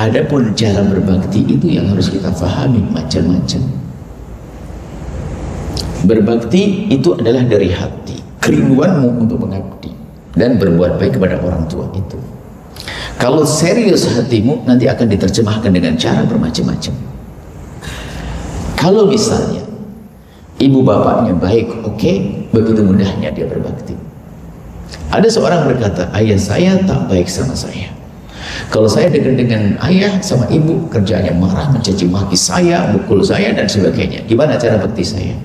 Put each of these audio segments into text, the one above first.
Adapun cara berbakti itu yang harus kita pahami macam-macam. Berbakti itu adalah dari hati, kerinduanmu untuk mengabdi dan berbuat baik kepada orang tua itu. Kalau serius hatimu, nanti akan diterjemahkan dengan cara bermacam-macam. Kalau misalnya ibu bapaknya baik, oke, begitu mudahnya dia berbakti. Ada seorang berkata, ayah saya tak baik sama saya. Kalau saya dengan ayah sama ibu, kerjanya marah, mencaci maki saya, mukul saya dan sebagainya. Gimana cara bakti saya?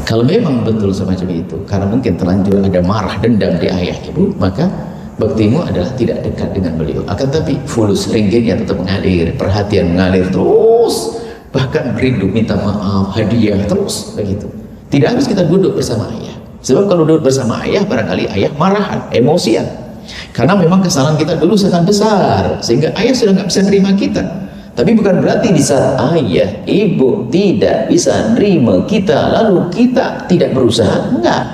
Kalau memang betul semacam itu, karena mungkin terlanjur ada marah dendam di ayah ibu, maka baktimu adalah tidak dekat dengan beliau. Akan tapi fulus, ringgitnya tetap mengalir, perhatian mengalir terus, bahkan rindu minta maaf, hadiah terus begitu. Tidak harus kita duduk bersama ayah. Sebab kalau duduk bersama ayah, barangkali ayah marahan, emosian. Karena memang kesalahan kita dulu sangat besar, sehingga ayah sudah nggak bisa nerima kita. Tapi bukan berarti di saat ayah, ibu tidak bisa nerima kita, lalu kita tidak berusaha, enggak.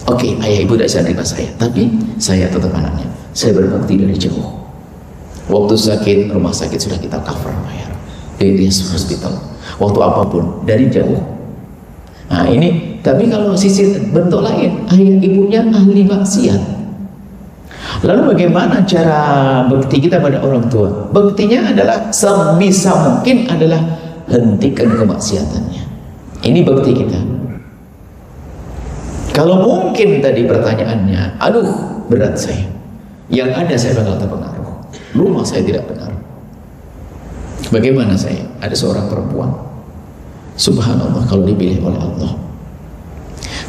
Oke, ayah ibu tidak bisa nerima saya, tapi saya tetap anaknya. Saya berbakti dari jauh. Waktu sakit, rumah sakit sudah kita cover bayar. Di hospital. Waktu apapun, dari jauh. Nah ini, tapi kalau sisi bentuk lain, ayah ibunya ahli maksiat. Lalu bagaimana cara bakti kita pada orang tua? Baktinya adalah sebisa mungkin adalah hentikan kemaksiatannya. Ini bakti kita. Kalau mungkin tadi pertanyaannya, aduh berat saya, yang ada saya bakal terpengaruh, rumah saya tidak benar. Bagaimana saya? Ada seorang perempuan, subhanallah, kalau dipilih oleh Allah,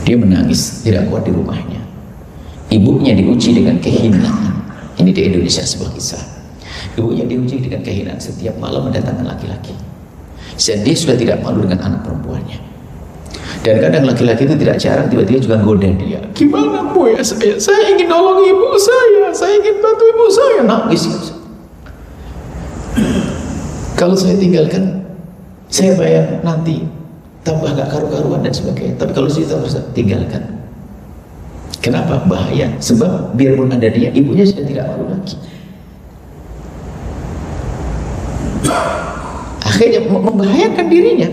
dia menangis tidak kuat di rumahnya. Ibunya diuji dengan kehinaan. Ini di Indonesia sebuah kisah. Ibunya diuji dengan kehinaan, setiap malam mendatangkan laki-laki. Dan dia sudah tidak malu dengan anak perempuannya. Dan kadang laki-laki itu tidak jarang tiba-tiba juga goda dia. Gimana bu ya saya ingin nolong ibu saya ingin bantu ibu saya, nangis. Kalau saya tinggalkan, saya bayar nanti tambah gak karu-karuan dan sebagainya. Tapi kalau saya tinggalkan. Kenapa? Bahaya. Sebab biarpun ada dia, ibunya sudah tidak malu lagi. Akhirnya membahayakan dirinya.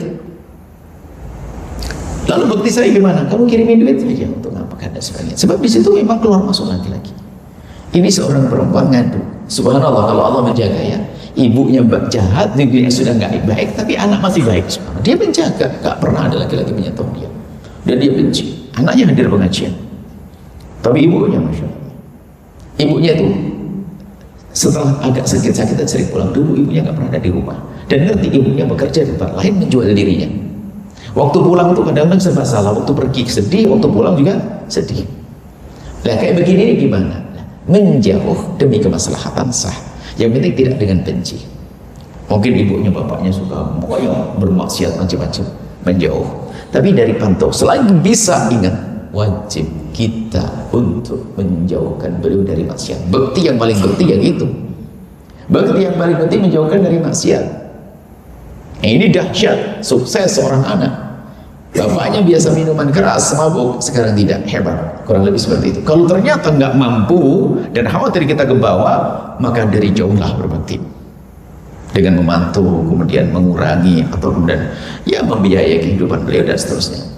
Lalu bakti saya gimana? Kamu kirimin duit saja untuk ngapakan dan sebagainya. Sebab di situ memang keluar masuk laki-laki. Ini seorang perempuan ngadu. Subhanallah, kalau Allah menjaga ya. Ibunya jahat, ibunya sudah nggak baik, tapi anak masih baik. Dia menjaga, nggak pernah ada laki-laki menyentuh dia. Dan dia benci. Anaknya hadir pengajian. Tapi ibunya, Masya Allah, ibunya itu setelah agak sakit-sakitan sering pulang dulu, ibunya nggak pernah ada di rumah. Dan nanti ibunya bekerja di tempat lain, menjual dirinya. Waktu pulang itu kadang-kadang serba salah, waktu pergi sedih, waktu pulang juga sedih. Nah kayak begini ini gimana? Menjauh demi kemaslahatan sah. Yang penting tidak dengan benci. Mungkin ibunya, bapaknya suka pokoknya bermaksiat macam-macam, menjauh. Tapi dari pantau, selagi bisa ingat, wajib kita untuk menjauhkan beliau dari maksiat. Bakti yang paling bakti yang itu. Bakti yang paling penting menjauhkan dari maksiat. Ini dahsyat, sukses seorang anak. Bapaknya biasa minuman keras, mabuk, sekarang tidak, hebat. Kurang lebih seperti itu. Kalau ternyata nggak mampu dan khawatir kita ke bawah, maka dari jauhlah berbakti. Dengan membantu, kemudian mengurangi atau kemudian ya membiayai kehidupan beliau dan seterusnya.